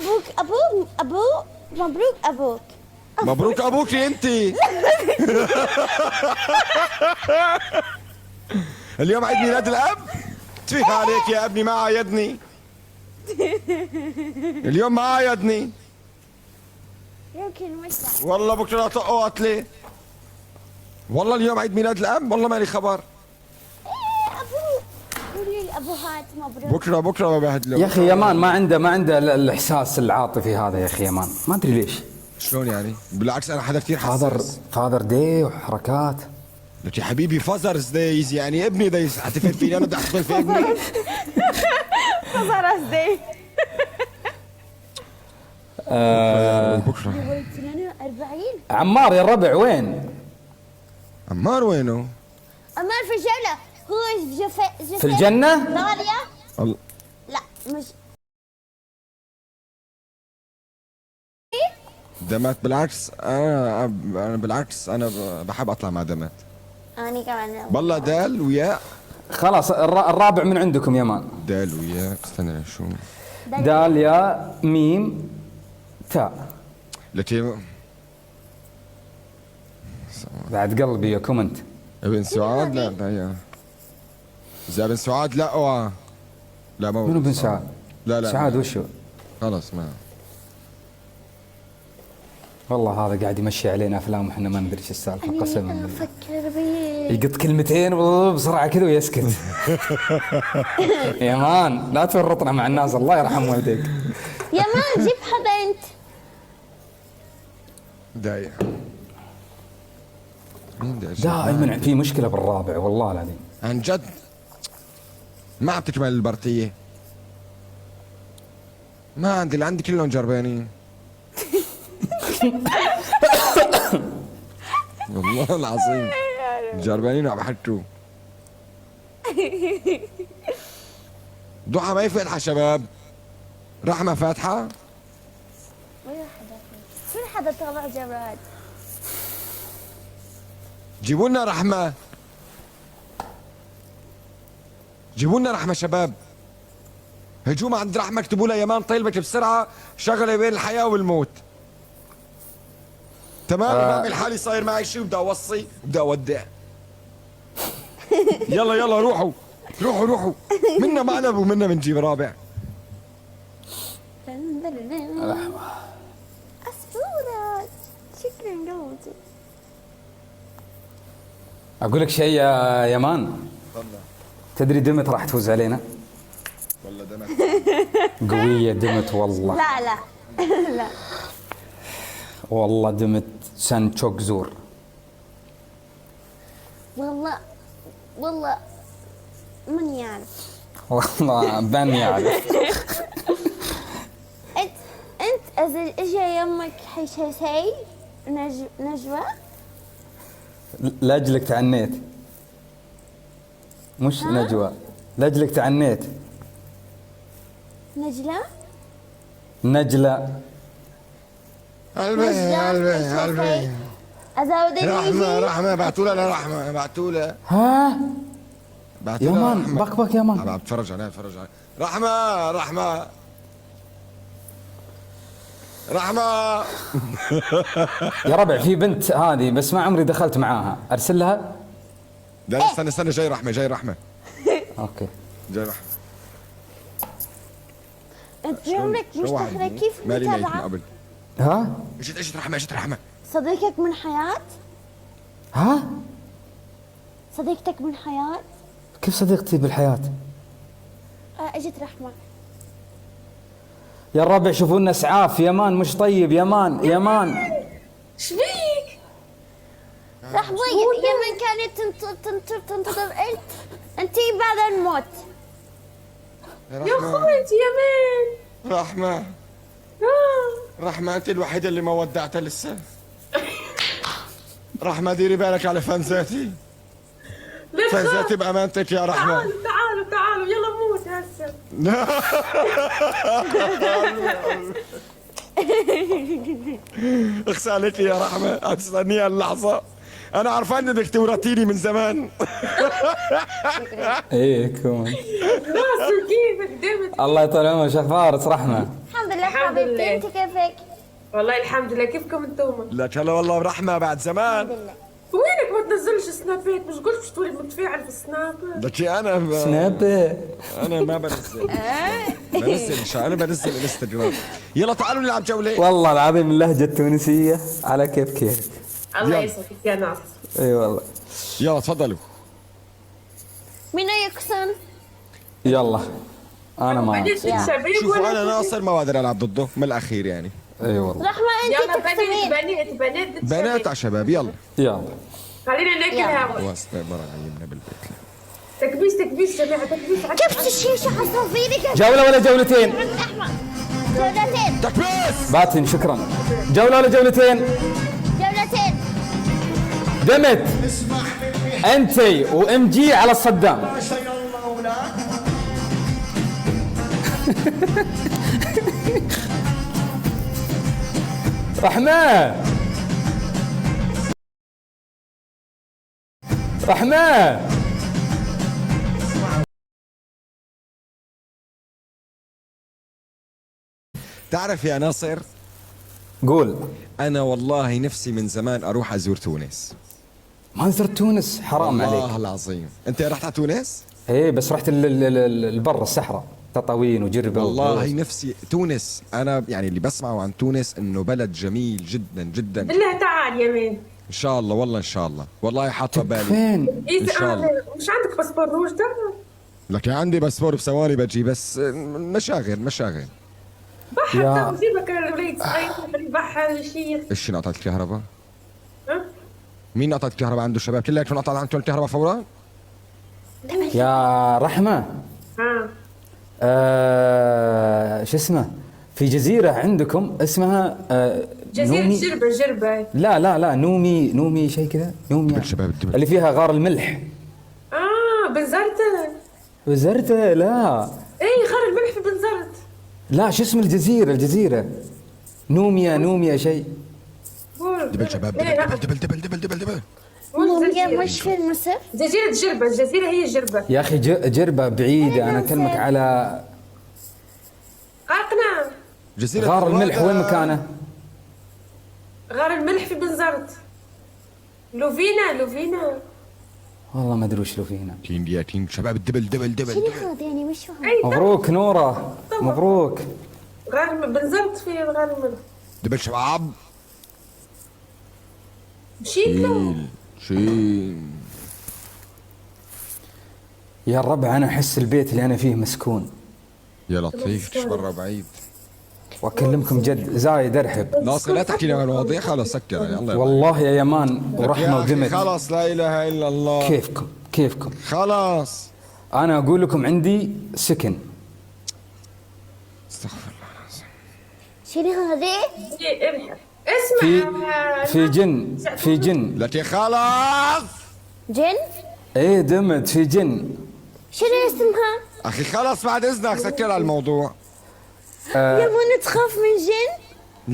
ابوك ابوك مبروك ابوك. مبروك ابوك انت. اليوم عيد ميلاد الاب. تفيه عليك يا ابني، ما عايدني اليوم، ما عايدني. يمكن مش لا. والله بكره طقوا قتلي. والله اليوم عيد ميلاد الاب، والله مالي خبر. ابوك قولي الابوهات مبروك. بكره ببهدله. يا اخي يمان ما عنده الاحساس العاطفي هذا يا اخي يمان، ما ادري ليش. شلون يعني؟ بالعكس انا حدا كثير حساس. فاذر داي وحركات. لك يا حبيبي فازرز دايز، يعني ابني دا يحتفل فيني، انا بدي احتفل في ابني. فازرز داي. بكره 42. عمار يا الربع وين؟ عمار وينه؟ عمار في الجولة، هو في الجنة؟ داليا؟ الله. لا مش دمات بالعكس، انا بالعكس انا بحب اطلع مع دمات. أنا كمان. بالله دال وياء. خلاص الرابع من عندكم يمان. دال وياء، استنى شو؟ دال يا ميم تاء. لكي بعد قلبي يا كومنت. ابن سعاد. لا يا اذا ابن سعاد لا لا ما منو بن سعاد؟ لا سعاد وشو؟ خلاص ما. والله هذا قاعد يمشي علينا افلام وحنا ما ندري ايش السالفه قسما أنا بالله. أفكر بيه. يقط كلمتين بسرعه كذا ويسكت. يا مان لا تورطنا مع الناس، الله يرحم والديك. يا مان جيب حدا أنت. دايع. مين دايع؟ دائما في مشكله بالرابع والله العظيم. عن جد ما عم تكمل البرتيه. ما عندي، اللي عندي كلهم جربانين. والله العظيم جربانين وعم بحكوا. ضحى ما هي فاتحة شباب. رحمة فاتحة. وين حدا طلع جراد؟ جيبوا لنا رحمة، جيبوا لنا رحمة شباب. هجوم عند رحمة، اكتبوا لها يمان طيلبك بسرعة، شغلة بين الحياة والموت. تمام. بعمل حالي صاير معي شيء وبدي اوصي وبدي اودع. يلا روحوا منا مقلب ومنا بنجيب رابع. أسفورة. شكرا قوتي. اقول لك شيء يا يمان. تفضل. تدري دمت راح تفوز علينا؟ والله دمت قويه دمت والله. لا لا. والله دمت سن تشوك زور. والله من يعرف. والله بن يعرف. انت اذا اجى يمك حيشي نجوى. لاجلك تعنيت. مش نجوى، لاجلك تعنيت. نجلة. قلبي ازودني رحمة بعتوا لها لرحمة، بعتوا لها. ها بعتوا يا لها مان بك يا مان. عم بتفرج عليها رحمة يا ربع في بنت هذه بس ما عمري دخلت معاها، ارسل لها. لا استنى جاي رحمة. اوكي جاي رحمة. انت عمرك مشتغلة كيف مالي نايت من متابعة؟ قبل. ها اجت رحمة. صديقك من حياة؟ ها صديقتك من حياة؟ كيف صديقتي بالحياة؟ اجت رحمة. يا الربع شوفوا لنا اسعاف يا مان، مش طيب يا مان. ايش فيك؟ رحمة يا من كانت تنتظر انت بعد الموت. يا اخوتي يا مان. رحمة انت الوحيدة اللي ما ودعتها لسه. رحمة ديري بالك على فانزاتي. فانزاتي بأمانتك يا رحمة. تعالوا يلا موت هسه. اخسى عليك يا رحمة، استني اللحظة. أنا عرفان إنك تورطيني من زمان. ايه كون راسه كيفك دمت. الله يطول عمرك. شو اخبارك رحمة؟ الحمد لله الحمد حبيبتي لله. انت كيفك؟ والله الحمد لله. كيفكم انتم؟ لك هلا والله برحمة بعد الحمد زمان. لله. وينك ما تنزلش سنابات؟ مش قلت مش تولي متفاعل في السناب؟ لك انا سناب. انا ما بنزل. انا بنزل انستغرام. يلا تعالوا نلعب جولة. والله العظيم اللهجة التونسية على كيف. الله يلا. يسعدك يا ناصر. اي والله. يلا تفضلوا. مين يقسم؟ يلا انا معك. بنات الشباب شوفوا ولا انا ناصر ما بقدر العب ضده من الاخير يعني. اي والله. رحمة يلا انت تقسمين. بنات بنات على شباب يلا. يلا. خلينا ناكل يلا. هوا. واسطة مرة عيمنا بالبيت. تكبيس جماعة تكبيس. كبس الشيشة حصافيرك. جولة ولا جولتين؟ رحمة جولتين. تكبيس. باتن شكرا. جولة ولا جولتين؟ جولتين. دمت انتي وام جي على الصدام. رحمة رحمة تعرف يا ناصر قول. انا والله نفسي من زمان اروح ازور تونس. ما زرت تونس حرام والله عليك. العظيم. انت رحت على تونس؟ ايه بس رحت البر الصحراء تطاوين وجربة والله نفسي تونس. انا يعني اللي بسمعه عن تونس انه بلد جميل جدا جدا. بالله تعال يا مان. ان شاء الله والله ان شاء الله والله حاطه بالي. فين؟ إن شاء الله. مش عندك باسبور روج ده؟ لك عندي باسبور بثواني بجي بس مشاغل. بحر يا- تو جيبك الوليد صغير في البحر شيخ. ايش انقطعت الكهرباء؟ ها؟ مين قطعت الكهرباء عنده شباب؟ كلكم انقطعت عندكم الكهرباء فورا؟ يا رحمة ها. شو اسمه في جزيرة عندكم اسمها جزيرة نومي. جربة. لا نومي شيء كذا نومي بالشباب الدبل. اللي فيها غار الملح. بنزرت. وزرته لا اي غار الملح في بنزرت. لا شو اسم الجزيرة نوميا شيء. دبل شباب دبل. موميا مش في مصر. جزيرة جربة. الجزيرة هي جربة. يا أخي جربة بعيدة. أنا أكلمك على قاقنا. جزيرة غار الملح. الروادة. وين مكانه؟ غار الملح في بنزرت. لوفينا. والله ما أدري وش له في هنا. تين شباب الدبل. شنو هذا يعني مش فاهم. اي مبروك نورة مبروك. بنزرت في غار الملح. دبل شباب. مشيت له. شيل. يا الربع أنا أحس البيت اللي أنا فيه مسكون. يا لطيف مش برا بعيد. وأكلمكم جد زايد أرحب. ناصر لا تحكي لي عن المواضيع خلاص سكر يعني الله يرضى. والله يا يمان ورحمة يا أخي ودمت. خلاص لا اله الا الله. كيفكم خلاص. أنا أقول لكم عندي سكن. استغفر الله العظيم. شنو هذه؟ ابحر. اسمع. في جن لك يا خلاص. جن؟ ايه دمت في جن. شنو اسمها؟ اخي خلاص بعد اذنك سكر على الموضوع. يا منى تخاف من جن؟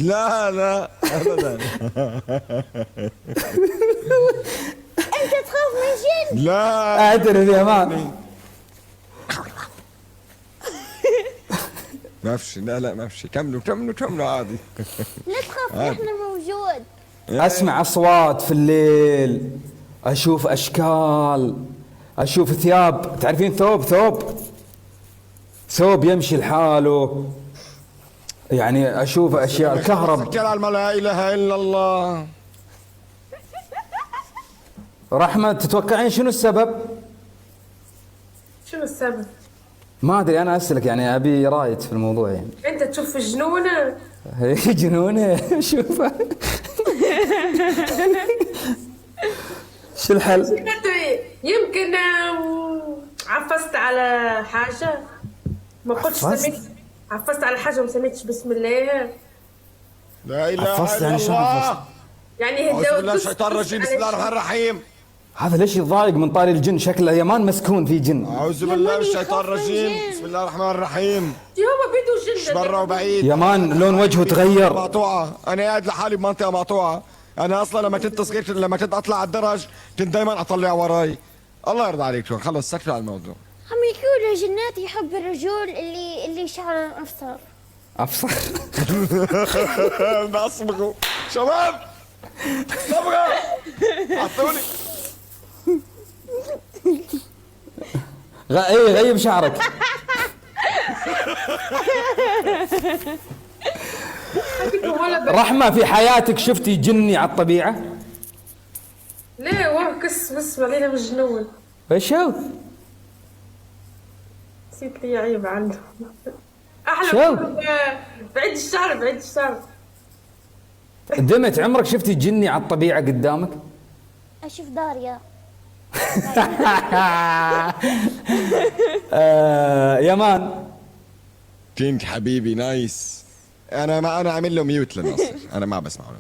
لا ابدا. انت تخاف من جن؟ لا اعترف يا مان. ما فيش. لا ما فيش. كملوا عادي. لا تخاف احنا موجود. اسمع اصوات في الليل. اشوف اشكال. اشوف ثياب. تعرفين ثوب يمشي لحاله. يعني اشوف اشياء الكهرب. سكر على لا اله الا الله. رحمة تتوقعين شنو السبب؟ شنو السبب؟ ما ادري انا اسالك يعني ابي رايك في الموضوع يعني. انت تشوف الجنونة. هي جنونه شوفها. شو الحل؟ يمكن عفست على حاجة ما قلتش عفست؟ سميت. عفست على حاجة وما سميتش بسم الله. لا اله عفست الا يعني شو الله. عفست؟ يعني اعوذ بالله الشيطان الرجيم بسم الله الرحمن الرحيم. هذا ليش يضايق من طاري الجن؟ شكله يمان مسكون في جن. اعوذ يا بالله من ماني الشيطان خاف من الرجيم جن. بسم الله الرحمن الرحيم. هو بيدو جن. برا وبعيد. يمان لون وجهه تغير. مقطوعة. أنا قاعد لحالي بمنطقة مقطوعة. أنا أصلا لما كنت صغير لما كنت أطلع على الدرج كنت دايما أطلع وراي. الله يرضى عليك شو خلص سكر على الموضوع. هم يقولوا جنات يحب الرجول اللي شعره اصفر. افسخ. اصبغوا شباب، صبغه عطوني. اي غيب شعرك. رحمة، في حياتك شفتي جني على الطبيعة؟ ليه واه كس بس علينا مجنون. ايش هو؟ نسيت لي عيب عنده. احلى شو؟ بعيد الشعر بعيد الشعر. دمت، عمرك شفتي جني على الطبيعة قدامك؟ اشوف داريا. يمان. كينج حبيبي نايس. انا عامل له ميوت للناصر، انا ما بسمع له.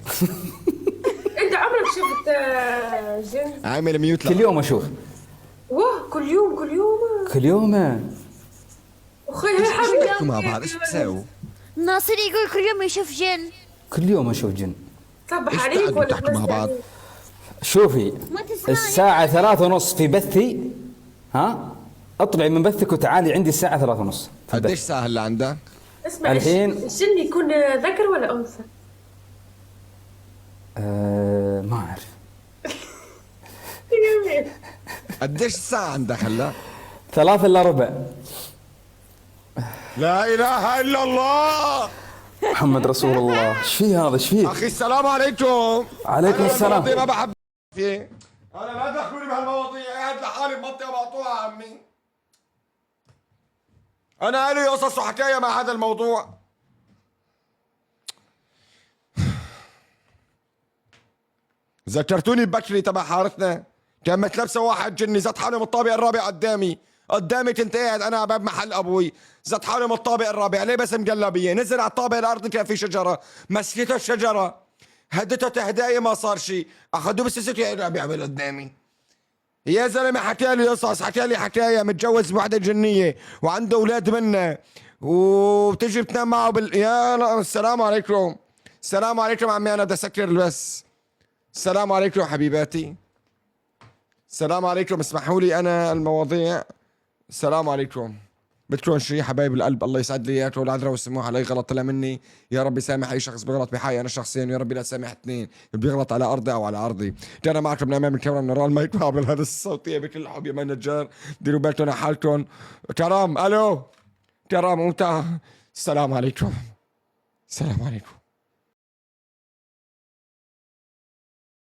انت عمرك شفت جن؟ عامل ميوت كل يوم اشوف. واه كل يوم كل يوم. كل يوم. اخي هي حبيبي مع بعض ايش بتساووا؟ ناصر يقول كل يوم يشوف جن. كل يوم اشوف جن. صبح عليك ولا تحكوا مع بعض؟ شوفي، ما تسمعني. الساعة 3:30 في بثي. ها؟ اطلعي من بثك وتعالي عندي الساعة 3:30. قديش ساعة هلا عندك؟ اسمع، الحين- الجن يكون ذكر ولا انثى؟ ما اعرف. قديش الساعة عندك هلا؟ 3:15. لا اله الا الله. محمد رسول الله. ايش في هذا؟ ايش فيه؟ اخي السلام عليكم. عليكم أنا السلام. المواضيع ما بحب فيه. انا لا تدخلوني بهالمواضيع، قاعد لحالي بمنطقة مقطوعة عمي. انا لي قصص وحكاية مع هذا الموضوع. ذكرتوني ببكري تبع حارتنا، كان متلبسه واحد جني زت حاله من الطابق الرابع قدامي كنت قاعد انا باب محل ابوي، زت حاله من الطابق الرابع ليه بس مقلبيه، نزل على الطابق الارض كان في شجره، مسكته الشجره هدته تهدايه ما صار شيء، اخذوه بالسيسيتي بيعمل قدامي. يا زلمه حكى لي قصص، حكى لي حكايه، متجوز بوحده جنيه وعنده اولاد منه وبتجي بتنام معه يا لا. السلام عليكم. السلام عليكم عمي، انا بدي اسكر بس. السلام عليكم حبيباتي. السلام عليكم، اسمحوا لي انا المواضيع. السلام عليكم. بدكم شيء حبايب القلب، الله يسعد لي اياكم والعذراء والسموح علي غلط طلع مني، يا رب يسامح اي شخص بيغلط بحقي انا شخصيا، ويا رب لا تسامح اثنين بيغلط على ارضي او على ارضي. انا معكم من امام الكاميرا من وراء المايك بعمل هذا الصوتيه بكل حب يا مان نجار، ديروا بالكم على حالكم. كرام الو كرام ومتى. السلام عليكم. السلام عليكم.